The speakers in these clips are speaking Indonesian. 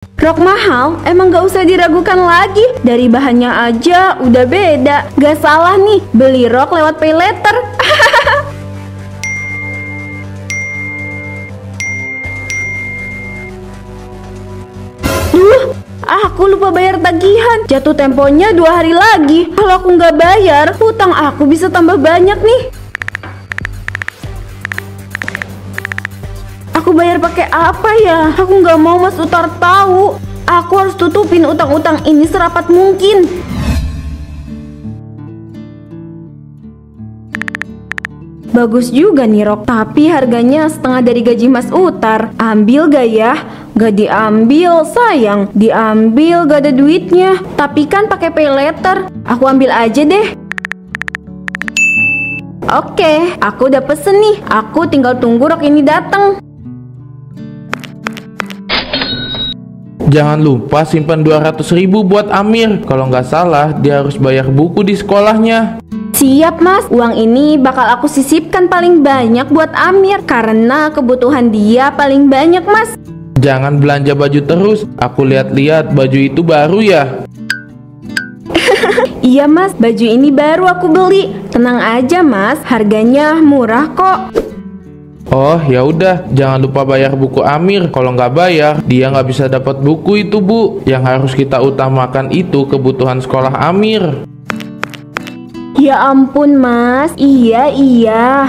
Rok mahal, emang gak usah diragukan lagi. Dari bahannya aja udah beda. Gak salah nih, beli rok lewat pay letter. Duh, aku lupa bayar tagihan. Jatuh temponya 2 hari lagi. Kalau aku nggak bayar, hutang aku bisa tambah banyak nih. Aku bayar pakai apa ya? Aku nggak mau Mas Utar tahu. Aku harus tutupin utang-utang ini serapat mungkin. Bagus juga nih rok, tapi harganya setengah dari gaji Mas Utar. Ambil gak ya? Gak diambil, sayang. Diambil gak ada duitnya. Tapi kan pakai pay letter. Aku ambil aja deh. Oke, aku udah pesen nih. Aku tinggal tunggu rok ini datang. Jangan lupa simpan 200.000 buat Amir. Kalau nggak salah, dia harus bayar buku di sekolahnya. Siap Mas, uang ini bakal aku sisipkan paling banyak buat Amir karena kebutuhan dia paling banyak Mas. Jangan belanja baju terus. Aku lihat-lihat baju itu baru ya. Iya Mas, baju ini baru aku beli. Tenang aja Mas, harganya murah kok. Oh ya udah, jangan lupa bayar buku Amir. Kalau nggak bayar, dia nggak bisa dapat buku itu Bu. Yang harus kita utamakan itu kebutuhan sekolah Amir. Ya ampun Mas, iya,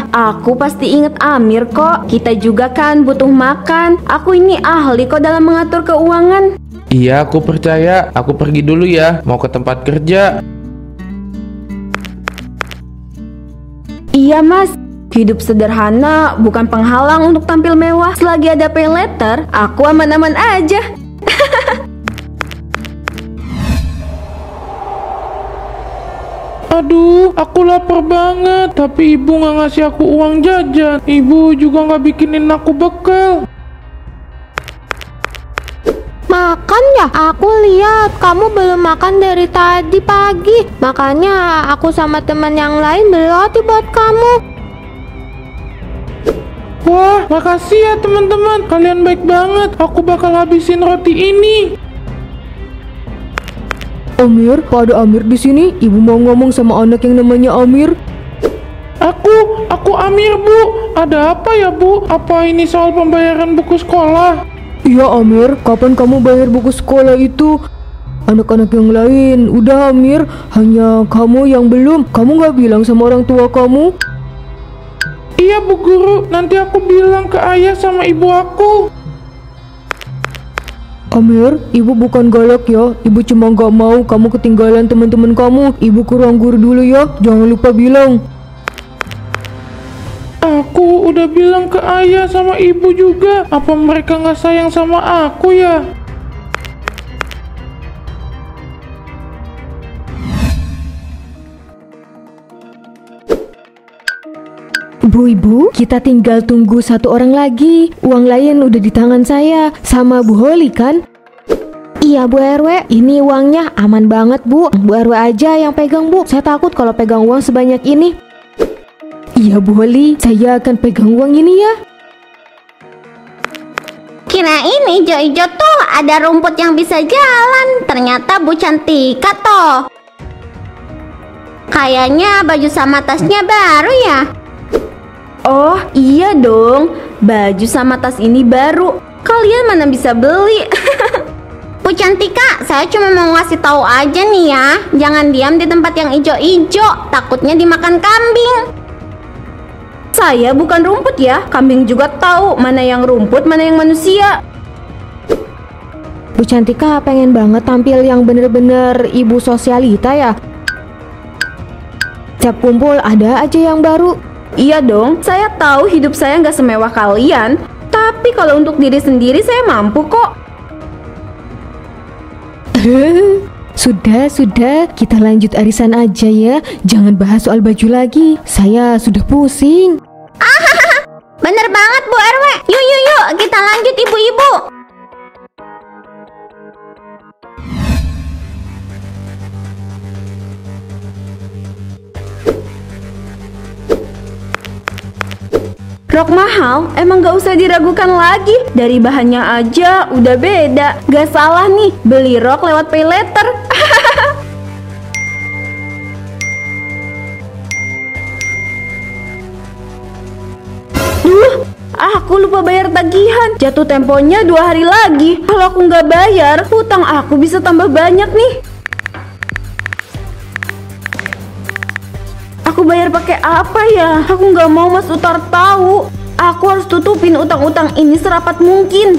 aku pasti inget Amir kok. Kita juga kan butuh makan. Aku ini ahli kok dalam mengatur keuangan. Iya, aku percaya. Aku pergi dulu ya, mau ke tempat kerja. Iya Mas, hidup sederhana bukan penghalang untuk tampil mewah. Selagi ada pay letter, aku aman-aman aja. Aduh, aku lapar banget. Tapi ibu nggak ngasih aku uang jajan. Ibu juga nggak bikinin aku bekal. Makan ya? Aku lihat kamu belum makan dari tadi pagi. Makanya aku sama teman yang lain beli roti buat kamu. Wah, makasih ya teman-teman. Kalian baik banget. Aku bakal habisin roti ini. Amir, kok ada Amir di sini? Ibu mau ngomong sama anak yang namanya Amir. Aku Amir Bu. Ada apa ya Bu? Apa ini soal pembayaran buku sekolah? Iya Amir, kapan kamu bayar buku sekolah itu? Anak-anak yang lain udah Amir, hanya kamu yang belum. Kamu gak bilang sama orang tua kamu? Iya Bu Guru, nanti aku bilang ke ayah sama ibu aku. Amir, ibu bukan galak ya. Ibu cuma gak mau kamu ketinggalan teman-teman kamu. Ibu ke ruang guru dulu ya, jangan lupa bilang. Aku udah bilang ke ayah sama ibu juga. Apa mereka nggak sayang sama aku ya? Ibu, kita tinggal tunggu satu orang lagi. Uang lain udah di tangan saya sama Bu Holi kan? Iya Bu RW, ini uangnya aman banget Bu. Bu RW aja yang pegang Bu. Saya takut kalau pegang uang sebanyak ini. Iya Bu Holi, saya akan pegang uang ini ya. Kirain ijo-ijo tuh ada rumput yang bisa jalan. Ternyata Bu Cantika toh. Kayaknya baju sama tasnya baru ya. Oh iya dong, baju sama tas ini baru. Kalian mana bisa beli? Bu Cantika, saya cuma mau ngasih tahu aja nih ya. Jangan diam di tempat yang ijo-ijo, takutnya dimakan kambing. Saya bukan rumput ya, kambing juga tahu mana yang rumput, mana yang manusia. Bu Cantika pengen banget tampil yang bener-bener ibu sosialita ya. Tiap kumpul ada aja yang baru. Iya dong, saya tahu hidup saya nggak semewah kalian. Tapi kalau untuk diri sendiri saya mampu kok. Sudah, kita lanjut arisan aja ya. Jangan bahas soal baju lagi. Saya sudah pusing. Bener banget Bu RW. Yuk, kita lanjut ibu-ibu. Rok mahal, emang gak usah diragukan lagi. Dari bahannya aja udah beda. Gak salah nih, beli rok lewat pay letter. Duh, aku lupa bayar tagihan. Jatuh temponya 2 hari lagi. Kalau aku nggak bayar, hutang aku bisa tambah banyak nih. Aku bayar pakai apa ya? Aku nggak mau Mas Utar tahu. Aku harus tutupin utang-utang ini serapat mungkin.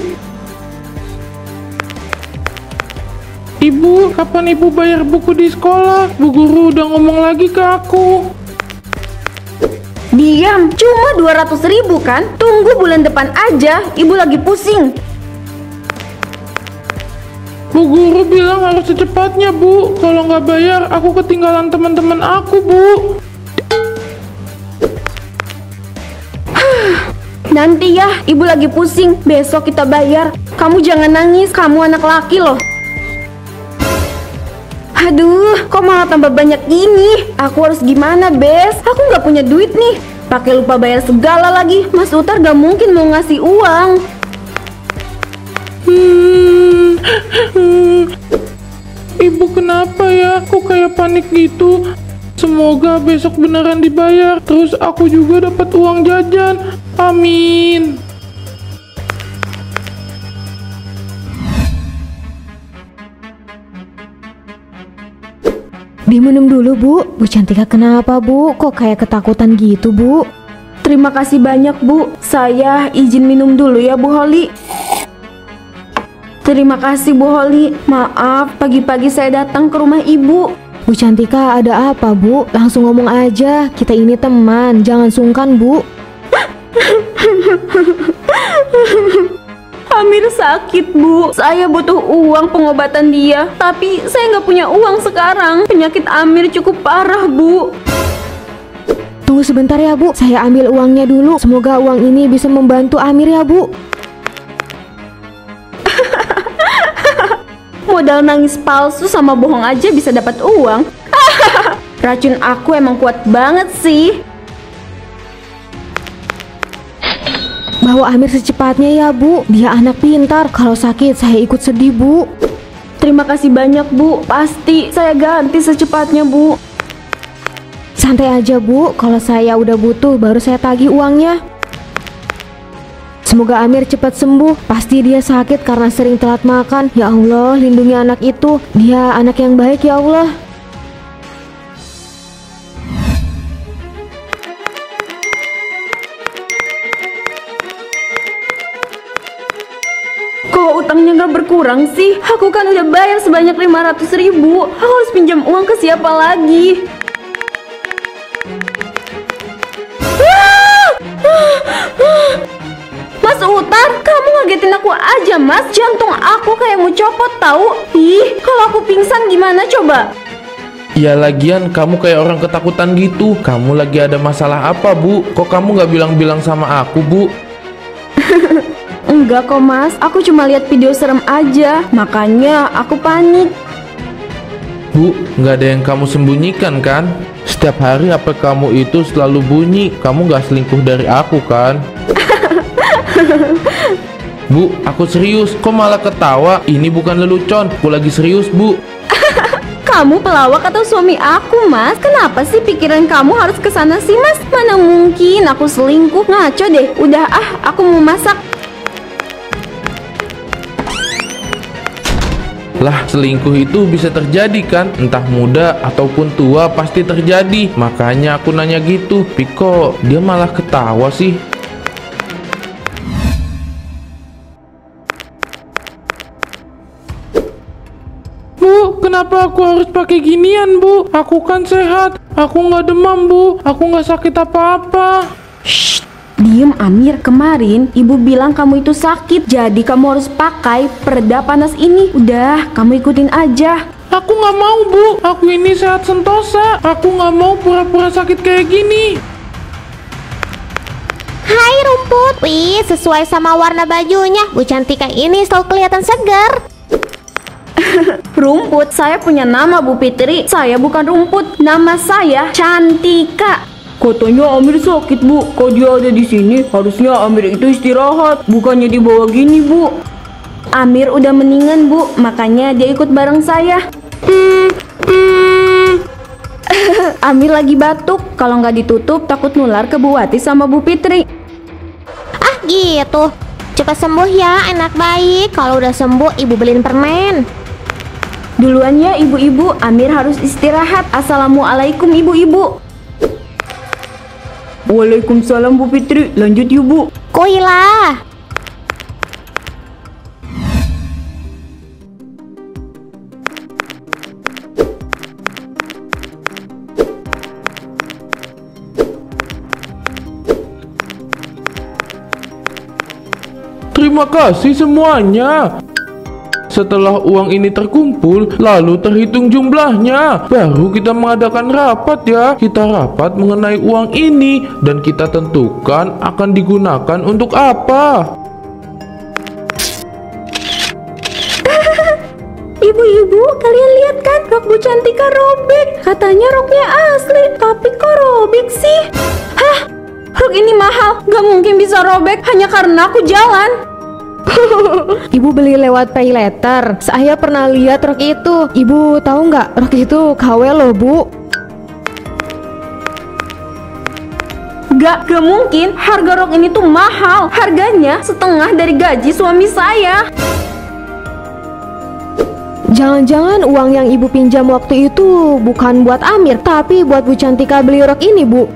Ibu, kapan ibu bayar buku di sekolah? Bu guru udah ngomong lagi ke aku. Diam, cuma 200.000 kan? Tunggu bulan depan aja, ibu lagi pusing. Bu guru bilang harus secepatnya, Bu. Kalau nggak bayar, aku ketinggalan teman-teman aku, Bu. Nanti ya, ibu lagi pusing. Besok kita bayar. Kamu jangan nangis, kamu anak laki loh. Aduh, kok malah tambah banyak gini? Aku harus gimana, Bes? Aku nggak punya duit nih. Pakai lupa bayar segala lagi. Mas Utar gak mungkin mau ngasih uang. Ibu kenapa ya? Kok kayak panik gitu? Semoga besok beneran dibayar. Terus aku juga dapat uang jajan. Amin. Diminum dulu, Bu. Bu Cantika kenapa, Bu? Kok kayak ketakutan gitu, Bu? Terima kasih banyak, Bu. Saya izin minum dulu ya, Bu Holi. Terima kasih, Bu Holi. Maaf, pagi-pagi saya datang ke rumah Ibu. Bu Cantika, ada apa, Bu? Langsung ngomong aja. Kita ini teman, jangan sungkan, Bu. Amir sakit, Bu. Saya butuh uang pengobatan dia. Tapi saya nggak punya uang sekarang. Penyakit Amir cukup parah, Bu. Tunggu sebentar ya, Bu. Saya ambil uangnya dulu. Semoga uang ini bisa membantu Amir ya, Bu. Modal nangis palsu sama bohong aja bisa dapat uang. Racun aku emang kuat banget sih. Bawa Amir secepatnya ya, Bu. Dia anak pintar. Kalau sakit saya ikut sedih, Bu. Terima kasih banyak, Bu. Pasti saya ganti secepatnya, Bu. Santai aja, Bu. Kalau saya udah butuh baru saya tagih uangnya. Semoga Amir cepat sembuh. Pasti dia sakit karena sering telat makan. Ya Allah, lindungi anak itu. Dia anak yang baik ya Allah. Kok utangnya gak berkurang sih? Aku kan udah bayar sebanyak 500.000. Aku harus pinjam uang ke siapa lagi? Mas Utar, kamu ngagetin aku aja, Mas. Jantung aku kayak mau copot tahu. Ih, kalau aku pingsan gimana coba? Ya lagian kamu kayak orang ketakutan gitu. Kamu lagi ada masalah apa, Bu? Kok kamu nggak bilang-bilang sama aku, Bu? Enggak kok, Mas. Aku cuma lihat video serem aja. Makanya aku panik. Bu, nggak ada yang kamu sembunyikan kan? Setiap hari HP kamu itu selalu bunyi. Kamu nggak selingkuh dari aku kan? Bu, aku serius. Kok malah ketawa? Ini bukan lelucon. Aku lagi serius, Bu. Kamu pelawak atau suami aku, Mas? Kenapa sih pikiran kamu harus ke sana sih, Mas? Mana mungkin aku selingkuh. Ngaco deh. Udah aku mau masak. Lah, selingkuh itu bisa terjadi kan? Entah muda ataupun tua pasti terjadi. Makanya aku nanya gitu. Piko, dia malah ketawa sih. Bu, kenapa aku harus pakai ginian, Bu? Aku kan sehat. Aku nggak demam, Bu. Aku nggak sakit apa-apa. Shh, diem Amir. Kemarin ibu bilang kamu itu sakit. Jadi kamu harus pakai pereda panas ini. Udah, kamu ikutin aja. Aku nggak mau, Bu. Aku ini sehat sentosa. Aku nggak mau pura-pura sakit kayak gini. Hai rumput, wih sesuai sama warna bajunya. Bu Cantika ini selalu kelihatan segar. Rumput, saya punya nama Bu Fitri. Saya bukan rumput. Nama saya Cantika. Katanya Amir sakit, Bu. Kalau dia ada di sini, harusnya Amir itu istirahat, bukannya dibawa gini, Bu. Amir udah mendingan, Bu. Makanya dia ikut bareng saya. Amir lagi batuk. Kalau nggak ditutup, takut nular ke Bu Wati sama Bu Fitri. Ah gitu. Cepat sembuh ya anak baik. Kalau udah sembuh ibu beliin permen. Duluan ya ibu-ibu, Amir harus istirahat. Assalamualaikum ibu-ibu. Waalaikumsalam Bu Fitri. Lanjut yuk Bu. Koilah. Terima kasih semuanya. Setelah uang ini terkumpul, lalu terhitung jumlahnya, baru kita mengadakan rapat ya. Kita rapat mengenai uang ini dan kita tentukan akan digunakan untuk apa. Ibu-ibu, kalian lihat kan rok Bu Cantika robek. Katanya roknya asli, tapi kok robek sih? Hah? Rok ini mahal, gak mungkin bisa robek hanya karena aku jalan. Ibu beli lewat pay letter. Saya pernah lihat rok itu. Ibu tahu nggak rok itu KW loh, Bu? Gak mungkin, harga rok ini tuh mahal. Harganya setengah dari gaji suami saya. Jangan-jangan uang yang ibu pinjam waktu itu bukan buat Amir, tapi buat Bu Cantika beli rok ini, Bu.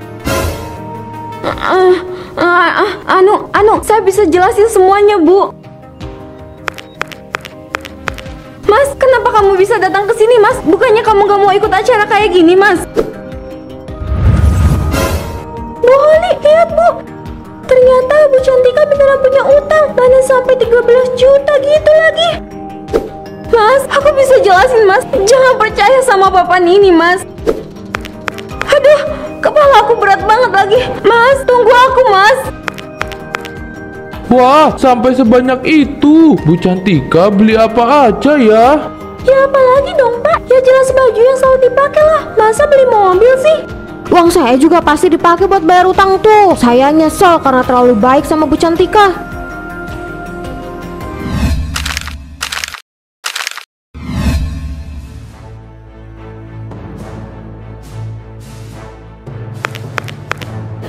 Saya bisa jelasin semuanya, Bu. Mas, kenapa kamu bisa datang ke sini, Mas? Bukannya kamu gak mau ikut acara kayak gini, Mas? Bu Holly, lihat Bu. Ternyata Bu Cantika beneran punya utang. Mana sampai 13 juta gitu lagi. Mas, aku bisa jelasin, Mas. Jangan percaya sama papan ini, Mas. Aduh, kepala aku berat banget lagi. Mas, tunggu aku, Mas. Wah, sampai sebanyak itu. Bu Cantika beli apa aja ya? Ya apa lagi dong, Pak? Ya jelas baju yang selalu dipakai lah. Masa beli mobil sih? Uang saya juga pasti dipakai buat bayar utang tuh. Saya nyesel karena terlalu baik sama Bu Cantika.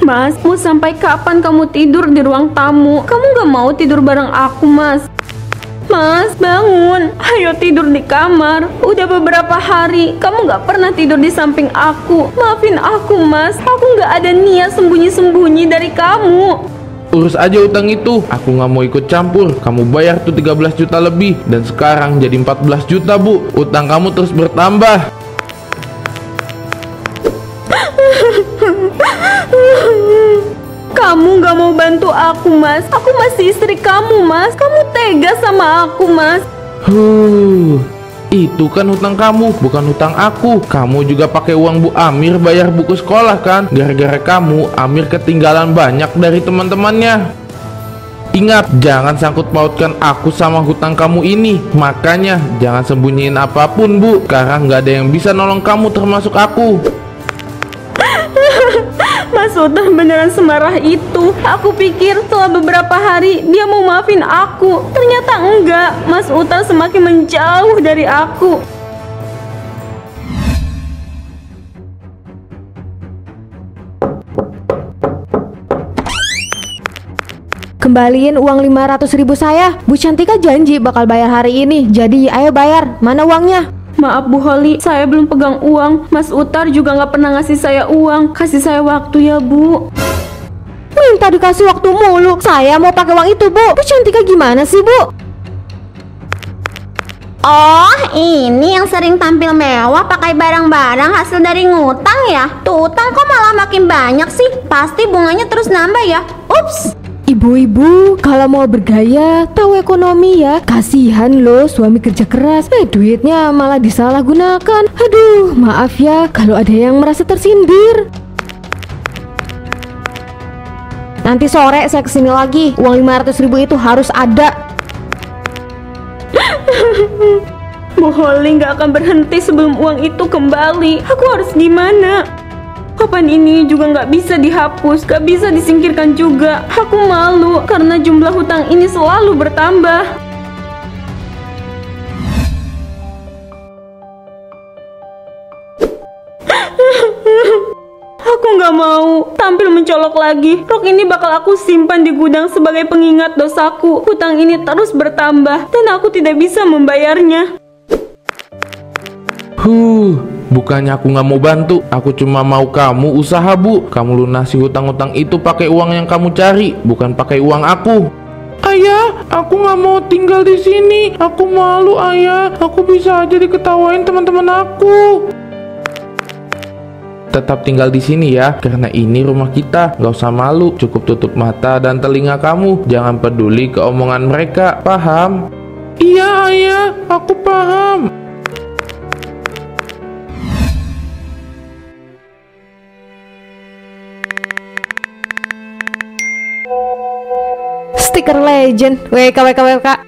Mas, mau sampai kapan kamu tidur di ruang tamu? Kamu gak mau tidur bareng aku, Mas? Mas, bangun. Ayo tidur di kamar. Udah beberapa hari kamu gak pernah tidur di samping aku. Maafin aku, Mas. Aku gak ada niat sembunyi-sembunyi dari kamu. Urus aja utang itu. Aku nggak mau ikut campur. Kamu bayar tuh 13 juta lebih. Dan sekarang jadi 14 juta, Bu. Utang kamu terus bertambah. Kamu gak mau bantu aku, Mas. Aku masih istri kamu, Mas. Kamu tega sama aku, Mas. Itu kan hutang kamu, bukan hutang aku. Kamu juga pakai uang Bu Amir bayar buku sekolah kan? Gara-gara kamu, Amir ketinggalan banyak dari teman-temannya. Ingat, jangan sangkut pautkan aku sama hutang kamu ini. Makanya, jangan sembunyiin apapun, Bu. Karena nggak ada yang bisa nolong kamu termasuk aku. Mas Utang beneran semarah itu. Aku pikir setelah beberapa hari dia mau maafin aku. Ternyata enggak. Mas Utang semakin menjauh dari aku. Kembaliin uang 500.000 saya. Bu Cantika janji bakal bayar hari ini. Jadi ayo bayar. Mana uangnya? Maaf Bu Holly, saya belum pegang uang. Mas Utar juga nggak pernah ngasih saya uang. Kasih saya waktu ya Bu. Minta dikasih waktu mulu. Saya mau pakai uang itu, Bu. Bu Cantika gimana sih, Bu? Oh, ini yang sering tampil mewah pakai barang-barang hasil dari ngutang ya? Tuh utang kok malah makin banyak sih? Pasti bunganya terus nambah ya? Ups. Ibu-ibu, kalau mau bergaya, tahu ekonomi ya. Kasihan loh suami kerja keras, duitnya malah disalahgunakan. Aduh, maaf ya kalau ada yang merasa tersindir. Nanti sore saya kesini lagi. Uang 500.000 itu harus ada. Bu Holly nggak akan berhenti sebelum uang itu kembali. Aku harus gimana? Papan ini juga nggak bisa dihapus, nggak bisa disingkirkan juga. Aku malu karena jumlah hutang ini selalu bertambah. Aku nggak mau tampil mencolok lagi. Rok ini bakal aku simpan di gudang sebagai pengingat dosaku. Hutang ini terus bertambah dan aku tidak bisa membayarnya. Bukannya aku nggak mau bantu, aku cuma mau kamu usaha, Bu. Kamu lunasi hutang-hutang itu pakai uang yang kamu cari, bukan pakai uang aku. Ayah, aku nggak mau tinggal di sini. Aku malu, Ayah. Aku bisa aja diketawain teman-teman aku. Tetap tinggal di sini ya, karena ini rumah kita. Gak usah malu, cukup tutup mata dan telinga kamu. Jangan peduli ke omongan mereka, paham? Iya, Ayah, aku paham. Stiker legend, WKWKWK.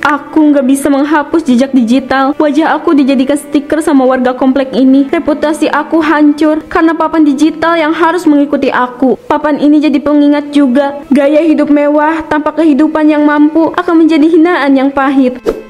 Aku nggak bisa menghapus jejak digital. Wajah aku dijadikan stiker sama warga komplek ini. Reputasi aku hancur karena papan digital yang harus mengikuti aku. Papan ini jadi pengingat juga. Gaya hidup mewah tanpa kehidupan yang mampu akan menjadi hinaan yang pahit.